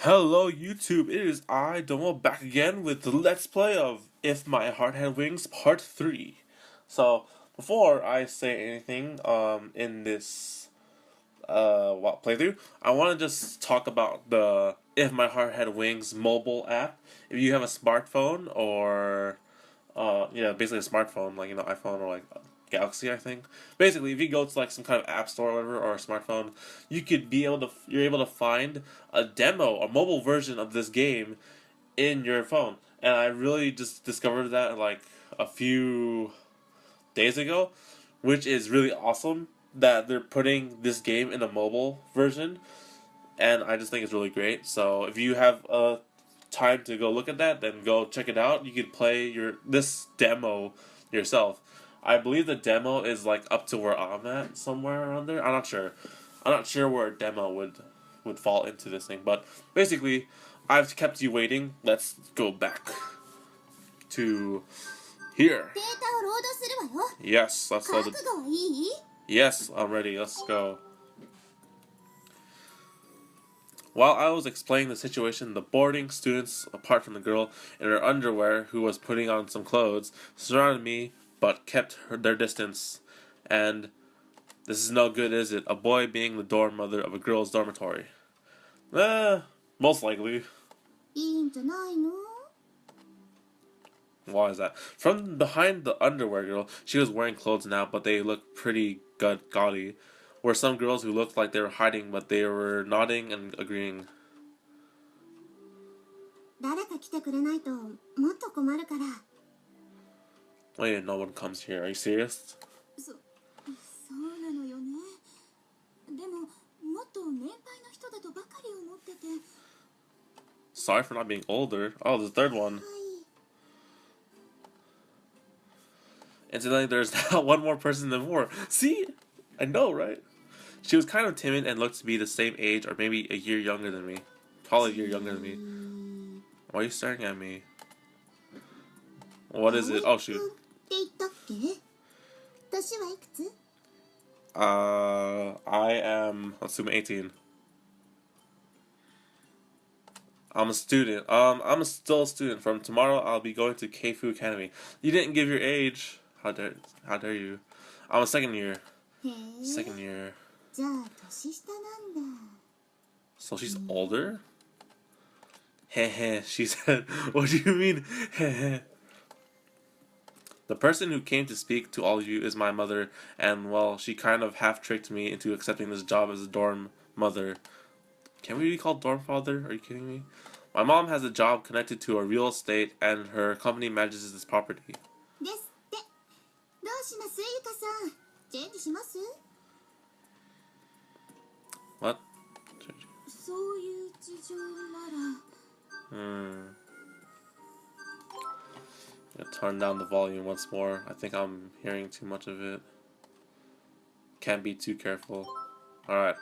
Hello YouTube, it is I, Domo, back again with the Let's Play of If My Heart Had Wings Part 3. So, before I say anything in this playthrough, I want to just talk about the If My Heart Had Wings mobile app. If you have a smartphone or basically a smartphone, like iPhone or like Galaxy, I think. Basically, if you go to like some kind of app store or whatever or a smartphone, you're able to find a demo, a mobile version of this game in your phone. And I really just discovered that like a few days ago, which is really awesome that they're putting this game in a mobile version, and I just think it's really great. So if you have time to go look at that, then go check it out. You can play this demo yourself. I believe the demo is like up to where I'm at, somewhere around there. I'm not sure. I'm not sure where a demo would fall into this thing, but basically, I've kept you waiting. Let's go back to here. Yes, let's load it. Yes, I'm ready. Let's go. While I was explaining the situation, the boarding students, apart from the girl in her underwear who was putting on some clothes, surrounded me but kept their distance. And this is no good, is it? A boy being the dorm mother of a girl's dormitory. Most likely. Why is that? From behind the underwear girl, she was wearing clothes now, but they looked pretty gaudy. Were some girls who looked like they were hiding, but they were nodding and agreeing. Wait, no one comes here. Are you serious? Sorry for not being older. Oh, the third one. Incidentally, there's now one more person than before. See? I know, right? She was kind of timid and looked to be the same age or maybe a year younger than me. Probably a year younger than me. Why are you staring at me? What is it? Oh, shoot. I am, assuming 18. I'm a student. I'm still a student. From tomorrow, I'll be going to Keifu Academy. You didn't give your age. How dare you? I'm a second year. Second year. So she's older? Heh, she said. What do you mean? Heh. The person who came to speak to all of you is my mother, and well, she kind of half tricked me into accepting this job as a dorm mother. Can we be called dorm father? Are you kidding me? My mom has a job connected to a real estate, and her company manages this property. What? Turn down the volume once more. I think I'm hearing too much of it. Can't be too careful. Alright.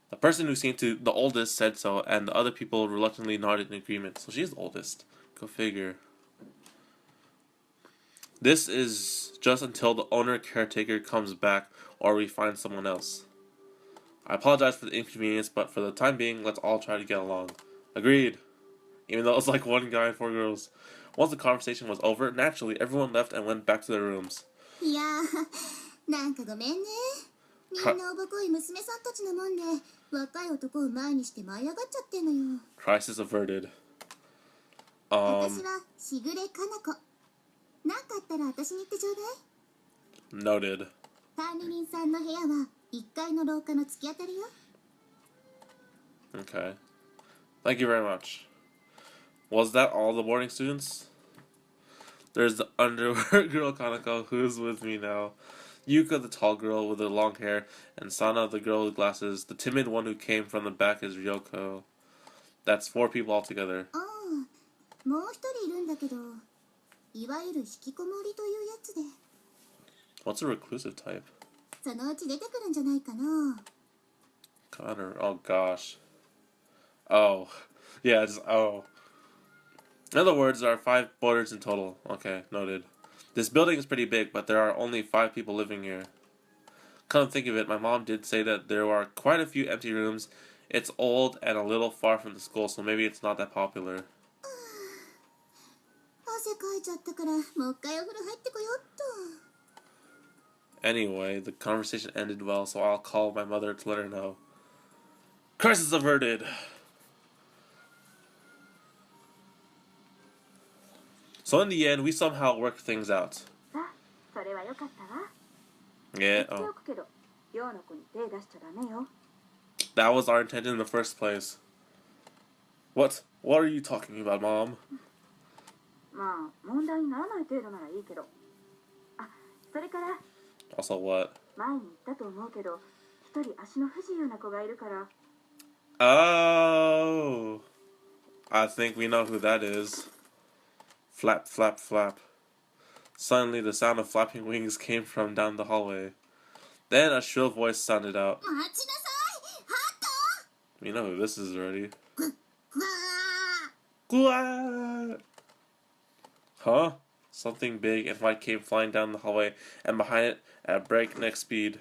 The person who seemed the oldest said so, and the other people reluctantly nodded in agreement. So she's the oldest. Go figure. This is just until the owner caretaker comes back or we find someone else. I apologize for the inconvenience, but for the time being, let's all try to get along. Agreed. Even though it was like one guy and 4 girls. Once the conversation was over, naturally everyone left and went back to their rooms. Crisis averted. Noted. Okay. Thank you very much. Was that all the boarding students? There's the underwear girl Kanako, who's with me now. Yuka, the tall girl with the long hair, and Sana, the girl with glasses. The timid one who came from the back is Ryoko. That's 4 people altogether. What's a reclusive type? Connor. Oh gosh. Oh. Yeah, just oh. In other words, there are 5 boarders in total. Okay, noted. This building is pretty big, but there are only 5 people living here. Come to think of it, my mom did say that there are quite a few empty rooms It's old and a little far from the school, so maybe it's not that popular. Anyway, the conversation ended well, so I'll call my mother to let her know. Crisis averted! So in the end, we somehow worked things out. Yeah, oh. That was our intention in the first place. What? What are you talking about, Mom? Also what? Oh, I think we know who that is. Flap, flap, flap. Suddenly, the sound of flapping wings came from down the hallway. Then a shrill voice sounded out. We know who this is already. Huh? Something big and white came flying down the hallway, and behind it, at breakneck speed,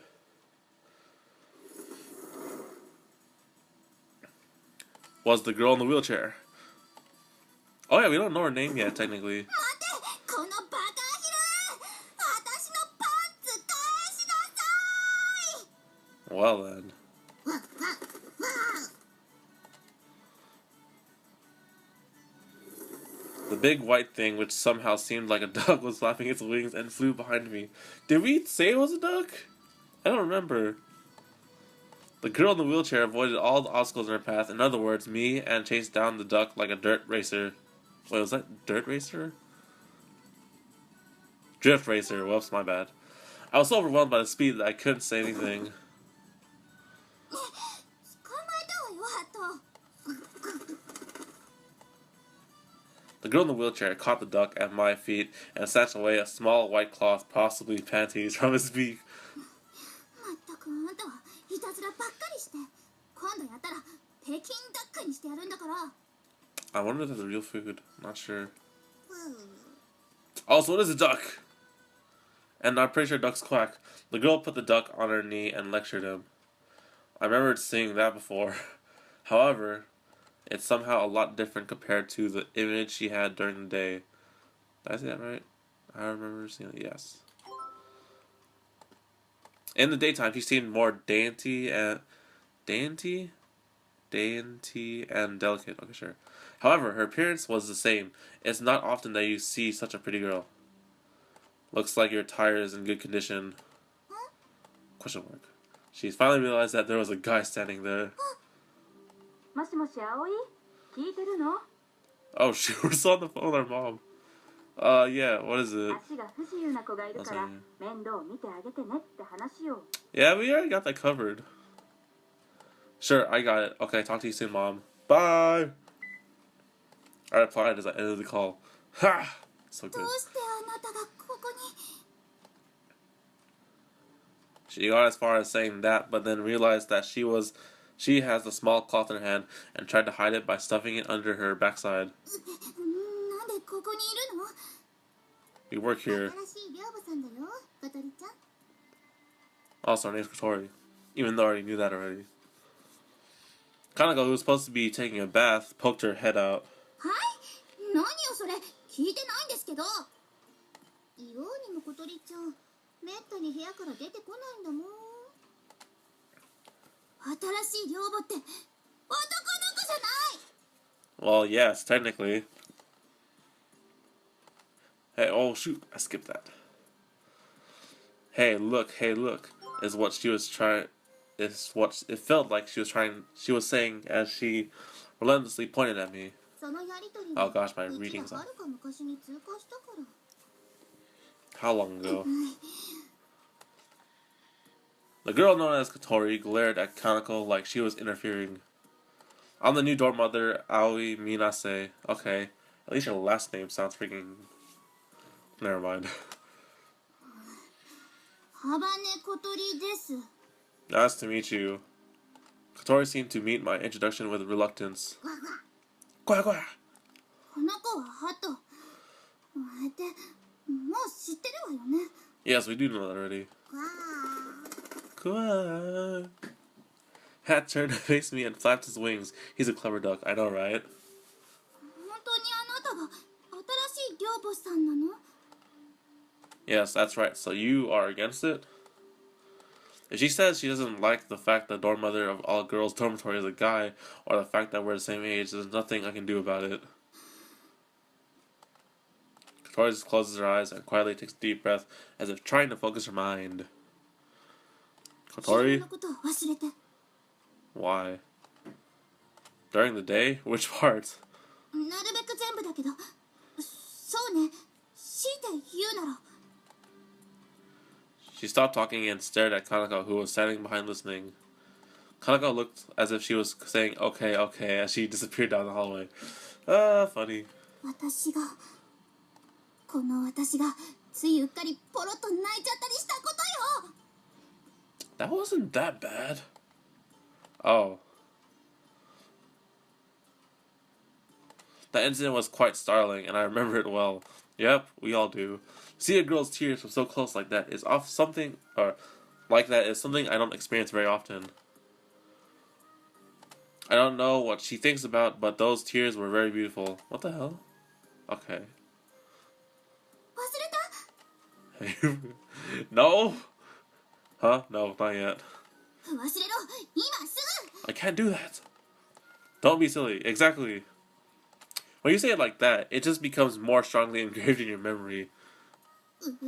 was the girl in the wheelchair. Oh yeah, we don't know her name yet, technically. Well then. The big white thing, which somehow seemed like a duck, was flapping its wings and flew behind me. Did we say it was a duck? I don't remember. The girl in the wheelchair avoided all the obstacles in her path, in other words, me, and chased down the duck like a dirt racer. Wait, was that dirt racer? Drift racer. Whoops, my bad. I was so overwhelmed by the speed that I couldn't say anything. The girl in the wheelchair caught the duck at my feet and snatched away a small white cloth, possibly panties, from his beak. I wonder if that's real food. Not sure. Also, it is a duck! And I'm pretty sure ducks quack. The girl put the duck on her knee and lectured him. I remembered seeing that before. However, it's somehow a lot different compared to the image she had during the day. Did I say that right? I remember seeing it, yes. In the daytime, she seemed more dainty and delicate. Okay, sure. However, her appearance was the same. It's not often that you see such a pretty girl. Looks like your tire is in good condition. Question mark. She finally realized that there was a guy standing there. Oh, she was on the phone with our mom. Yeah, what is it? Yeah, we already got that covered. Sure, I got it. Okay, talk to you soon, Mom. Bye! I replied as I ended the call. Ha! So good. She got as far as saying that, but then realized that she has a small cloth in her hand and tried to hide it by stuffing it under her backside. We work here. Also, her name's Kotori. Even though I already knew that already. Kanako, who was supposed to be taking a bath, poked her head out. Well, yes, technically. Hey, oh shoot, I skipped that. Hey, look, is what she was trying, is what it felt like she was saying as she relentlessly pointed at me. Oh gosh, my reading's on. How long ago? The girl known as Kotori glared at Kanako like she was interfering. I'm the new dorm mother, Aoi Minase. Okay, at least your last name sounds freaking... Never mind. Nice to meet you. Kotori seemed to meet my introduction with reluctance. Quack quack! Yes, we do know that already. Quack. Hat turned to face me and flapped his wings. He's a clever duck, I know, right? 本当にあなたが新しい寮母さんなの？ Yes, that's right. So you are against it? If she says she doesn't like the fact that dorm mother of all girls' dormitory is a guy, or the fact that we're the same age, there's nothing I can do about it. Kotori just closes her eyes and quietly takes a deep breath, as if trying to focus her mind. 自分 Kotori? のことを忘れて。 Why? During the day? Which part? なるべく全部だけど、そうね、強いて言うなら。 She stopped talking and stared at Kanako, who was standing behind listening. Kanako looked as if she was saying okay, okay, as she disappeared down the hallway. Funny. この私がついうっかりポロッと泣いちゃったりしたことよ。 That wasn't that bad. Oh. That incident was quite startling, and I remember it well. Yep, we all do. See a girl's tears from so close like that is off something, or like that is something I don't experience very often. I don't know what she thinks about, but those tears were very beautiful. What the hell? Okay. 忘れた？ No? Huh? No, not yet. 忘れろ、今すぐ。 I can't do that. Don't be silly. Exactly. When you say it like that, it just becomes more strongly engraved in your memory. あのね、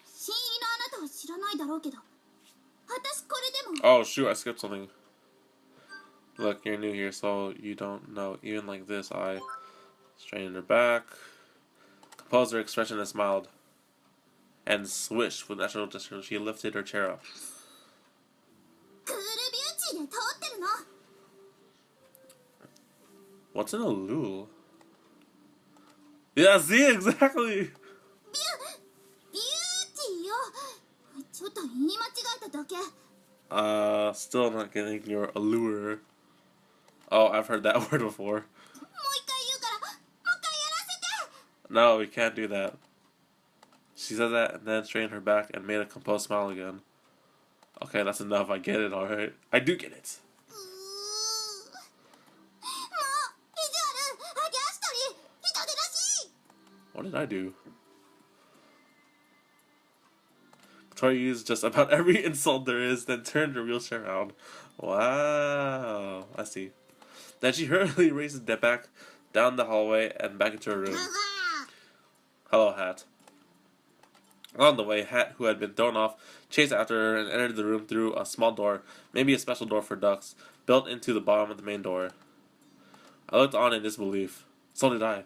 新入りのあなたは知らないだろうけど、私これでも。 Oh, shoot, I skipped something. Look, you're new here, so you don't know. Even like this, I straightened her back, composed her expression and smiled. And swished with natural gesture, she lifted her chair up. クールビューティーで通ってるの。 What's an Allule? Yeah, see, exactly! ビューティーよ。ちょっと言い間違えただけ。 Still not getting your allure. Oh, I've heard that word before. もう一回言うから、もう一回やらせて。 No, we can't do that. She said that and then straightened her back and made a composed smile again. Okay, that's enough. I get it, alright. I do get it. もう意地悪、揚げ足取り、人でなし。 What did I do? Tori used just about every insult there is, then turned her wheelchair around. Wow. I see. Then she hurriedly raced back down the hallway and back into her room. Hello, Hat. On the way, Hat, who had been thrown off, chased after her and entered the room through a small door, maybe a special door for ducks, built into the bottom of the main door. I looked on in disbelief. So did I.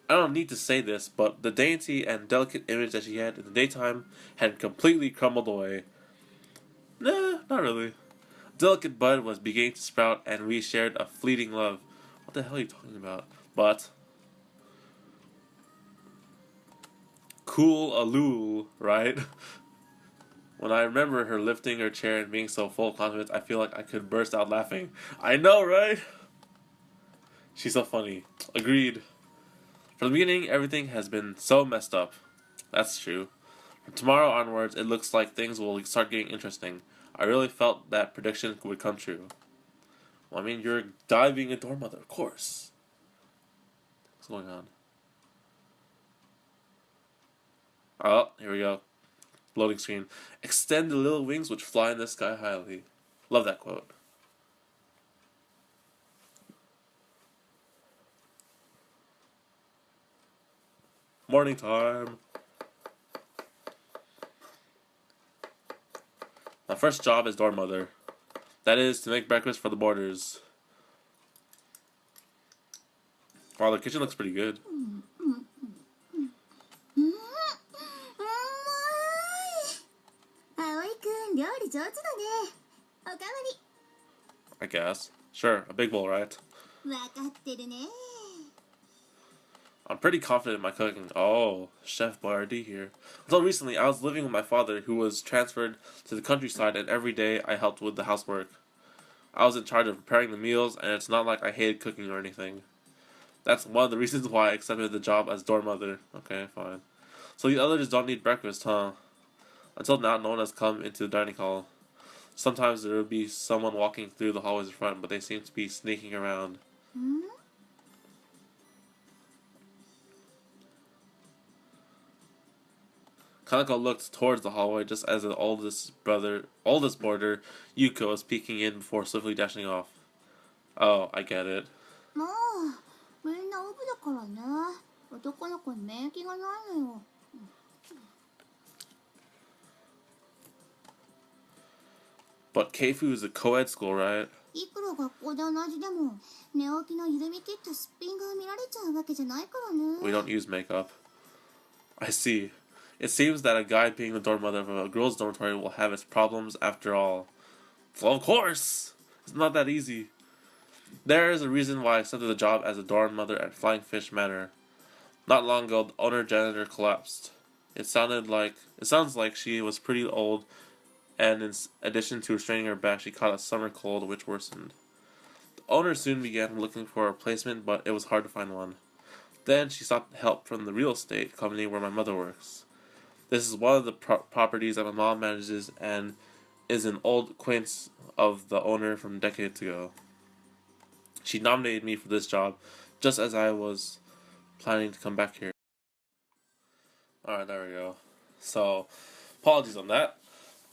I don't need to say this, but the dainty and delicate image that she had in the daytime had completely crumbled away. Nah, not really. A delicate bud was beginning to sprout, and we shared a fleeting love. What the hell are you talking about? But cool Allule, right? When I remember her lifting her chair and being so full of confidence, I feel like I could burst out laughing. I know, right? She's so funny. Agreed. From the beginning, everything has been so messed up. That's true. From tomorrow onwards, it looks like things will start getting interesting. I really felt that prediction would come true. Well, I mean, you're diving a dorm mother, of course. What's going on? Oh, here we go. Loading screen. Extend the little wings which fly in the sky highly. Love that quote. Morning time. My first job is dorm mother. That is to make breakfast for the boarders. Wow, the kitchen looks pretty good. I guess. Sure, a big bowl, right? I'm pretty confident in my cooking. Oh, Chef Boyardee here. Until recently, I was living with my father, who was transferred to the countryside, and every day I helped with the housework. I was in charge of preparing the meals, and it's not like I hated cooking or anything. That's one of the reasons why I accepted the job as dorm mother. Okay, fine. So the others don't need breakfast, huh? Until now, no one has come into the dining hall. Sometimes there would be someone walking through the hallways in front, but they seemed to be sneaking around. うん Kanako looked towards the hallway just as the oldest boarder, Yuko, was peeking in before swiftly dashing off. Oh, I get it. もうみんなオブだからね。男の子に免疫がないのよ。 But Keifu is a co-ed school, right? いくら学校で同じでも寝起きの緩み切ったすっぴんが見られちゃうわけじゃないからね。 We don't use makeup. I see. It seems that a guy being the dorm mother of a girls' dormitory will have its problems after all. Well, of course! It's not that easy. There is a reason why I accepted the job as a dorm mother at Flying Fish Manor. Not long ago, the owner janitor collapsed. It sounds like she was pretty old, and in addition to straining her back, she caught a summer cold, which worsened. The owner soon began looking for a replacement, but it was hard to find one. Then she sought help from the real estate company where my mother works. This is one of the properties that my mom manages and is an old acquaintance of the owner from decades ago. She nominated me for this job just as I was planning to come back here. Alright, there we go. So, apologies on that.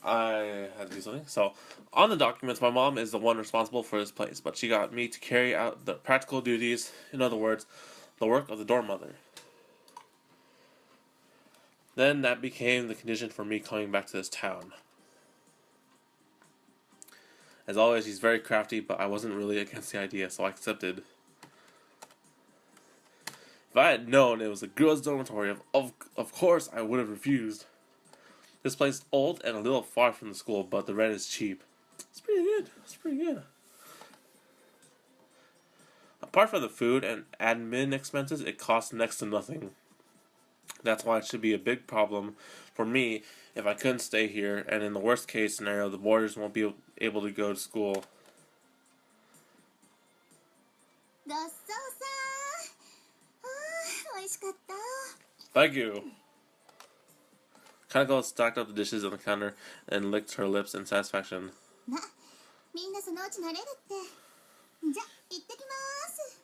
I had to do something. So, on the documents, my mom is the one responsible for this place, but she got me to carry out the practical duties, in other words, the work of the dorm mother. Then that became the condition for me coming back to this town. As always, he's very crafty, but I wasn't really against the idea, so I accepted. If I had known it was a girls' dormitory, of course I would have refused. This place is old and a little far from the school, but the rent is cheap. It's pretty good. It's pretty good. Apart from the food and admin expenses, it costs next to nothing. That's why it should be a big problem for me if I couldn't stay here, and in the worst case scenario, the boarders won't be able to go to school. ごちそうさー。美味しかった。 Thank you. Kanako stacked up the dishes on the counter and licked her lips in satisfaction. ま、みんなそのうち慣れるって。じゃ、行ってきます。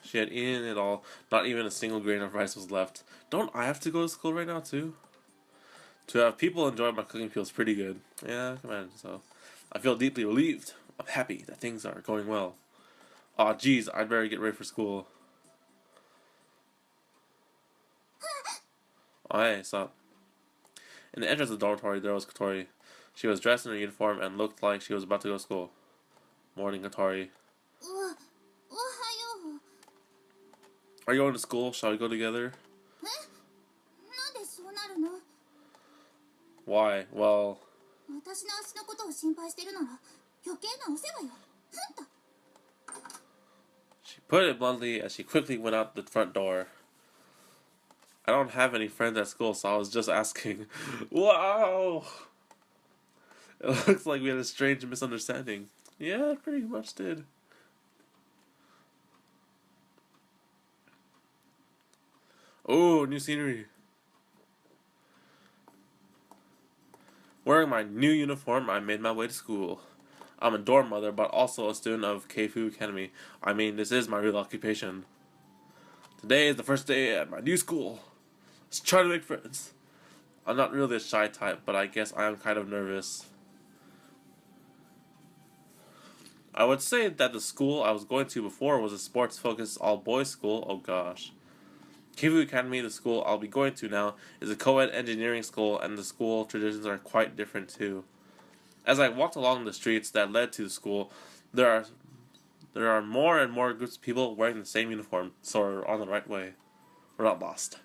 She had eaten it all. Not even a single grain of rice was left. Don't I have to go to school right now too? To have people enjoy my cooking feels pretty good. Yeah, I can imagine so. I feel deeply relieved. I'm happy that things are going well. Aw, geez, I'd better get ready for school. Oh, hey, stop. In the entrance of the dormitory, there was Katori. She was dressed in her uniform and looked like she was about to go to school. Morning, Katori. おはよう。 Are you going to school? Shall we go together? え、なんでそうなるの？ Why? Well... 私の足のことを心配してるなら余計なお世話よ。ふんと。 She put it bluntly as she quickly went out the front door. I don't have any friends at school, so I was just asking. Wow! It looks like we had a strange misunderstanding. Yeah, pretty much did. Oh, new scenery. Wearing my new uniform, I made my way to school. I'm a dorm mother, but also a student of Keifu Academy. I mean, this is my real occupation. Today is the first day at my new school. Let's try to make friends. I'm not really a shy type, but I guess I am kind of nervous. I would say that the school I was going to before was a sports-focused all-boys school. Oh gosh. Keifu Academy, the school I'll be going to now, is a co-ed engineering school, and the school traditions are quite different too. As I walked along the streets that led to the school, there are more and more groups of people wearing the same uniform, so we're on the right way. We're not lost.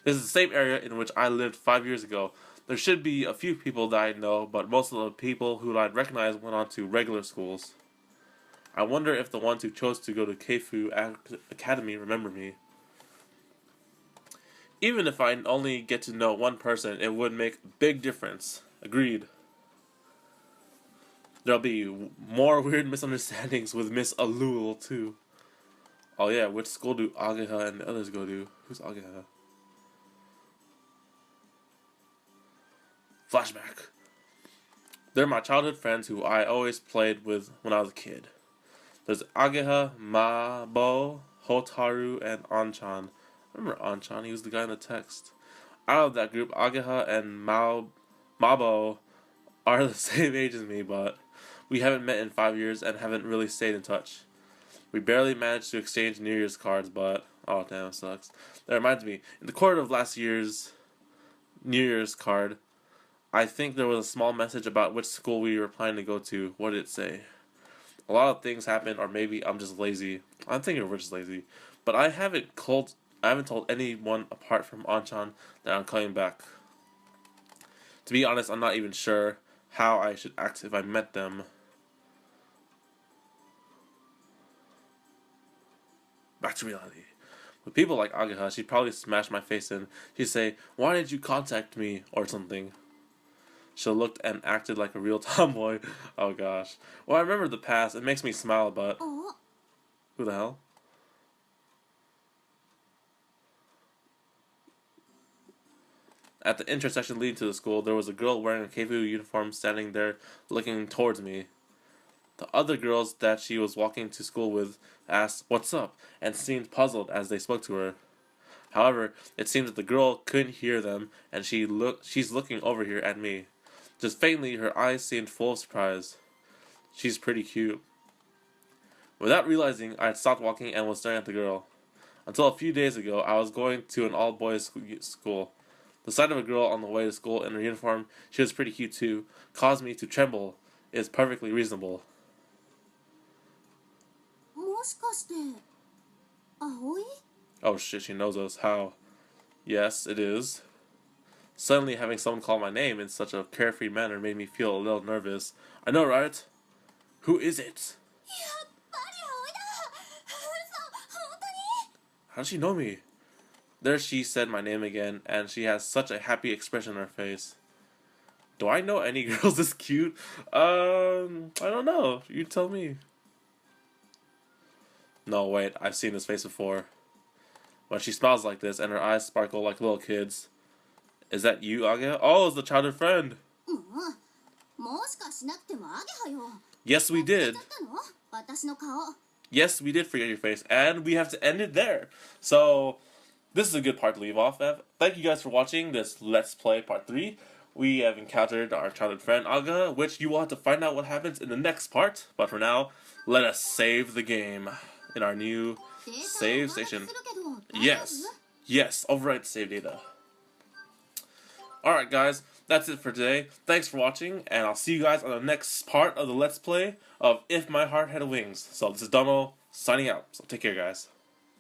This is the same area in which I lived 5 years ago. There should be a few people that I know, but most of the people who I'd recognize went on to regular schools. I wonder if the ones who chose to go to Keifu Academy remember me. Even if I only get to know one person, it would make a big difference. Agreed. There'll be more weird misunderstandings with Miss Allule, too. Oh yeah, which school do Ageha and the others go to? Who's Ageha? Flashback. They're my childhood friends who I always played with when I was a kid. There's Ageha, Mabo, Hotaru, and Anchan. Remember Anchan? He was the guy in the text. Out of that group, Ageha and Mabo are the same age as me, but we haven't met in 5 years and haven't really stayed in touch. We barely managed to exchange New Year's cards, but oh damn, it sucks. That reminds me, in the quarter of last year's New Year's card, I think there was a small message about which school we were planning to go to. What did it say? A lot of things happened, or maybe I'm just lazy. I'm thinking we're just lazy, but I haven't told anyone apart from Anchan that I'm coming back. To be honest, I'm not even sure how I should act if I met them. Back to reality. With people like Ageha, she'd probably smash my face in. She'd say, "Why did you contact me?" or something. She looked and acted like a real tomboy. Oh gosh. Well, I remember the past. It makes me smile, but who the hell? At the intersection leading to the school, there was a girl wearing a KFU uniform standing there looking towards me. The other girls that she was walking to school with asked, "What's up?" and seemed puzzled as they spoke to her. However, it seemed that the girl couldn't hear them, and she's looking over here at me. Just faintly, her eyes seemed full of surprise. She's pretty cute. Without realizing, I had stopped walking and was staring at the girl. Until a few days ago, I was going to an all-boys school. The sight of a girl on the way to school in her uniform, she was pretty cute too, caused me to tremble. It's perfectly reasonable. もしかして葵？ Oh shit, she knows us. How? Yes, it is. Suddenly having someone call my name in such a carefree manner made me feel a little nervous. I know, right? Who is it? やっぱり葵だ。嘘、本当に？ How does she know me? There she said my name again, and she has such a happy expression on her face. Do I know any girls this cute? I don't know. You tell me. No, wait, I've seen this face before. When she smiles like this and her eyes sparkle like little kids. Is that you, Aga? Oh, it's the childhood friend. もしかしなくてもアゲハよ。 Yes, we did. 忘れちゃったの？私の顔。 Yes, we did forget your face, and we have to end it there. So, this is a good part to leave off of. Thank you guys for watching this Let's Play Part 3. We have encountered our childhood friend, Aga, which you will have to find out what happens in the next part. But for now, let us save the game in our new save station. Yes, yes, overwrite save data. Alright guys, that's it for today. Thanks for watching, and I'll see you guys on the next part of the Let's Play of If My Heart Had Wings. So this is Domo, signing out. So take care guys.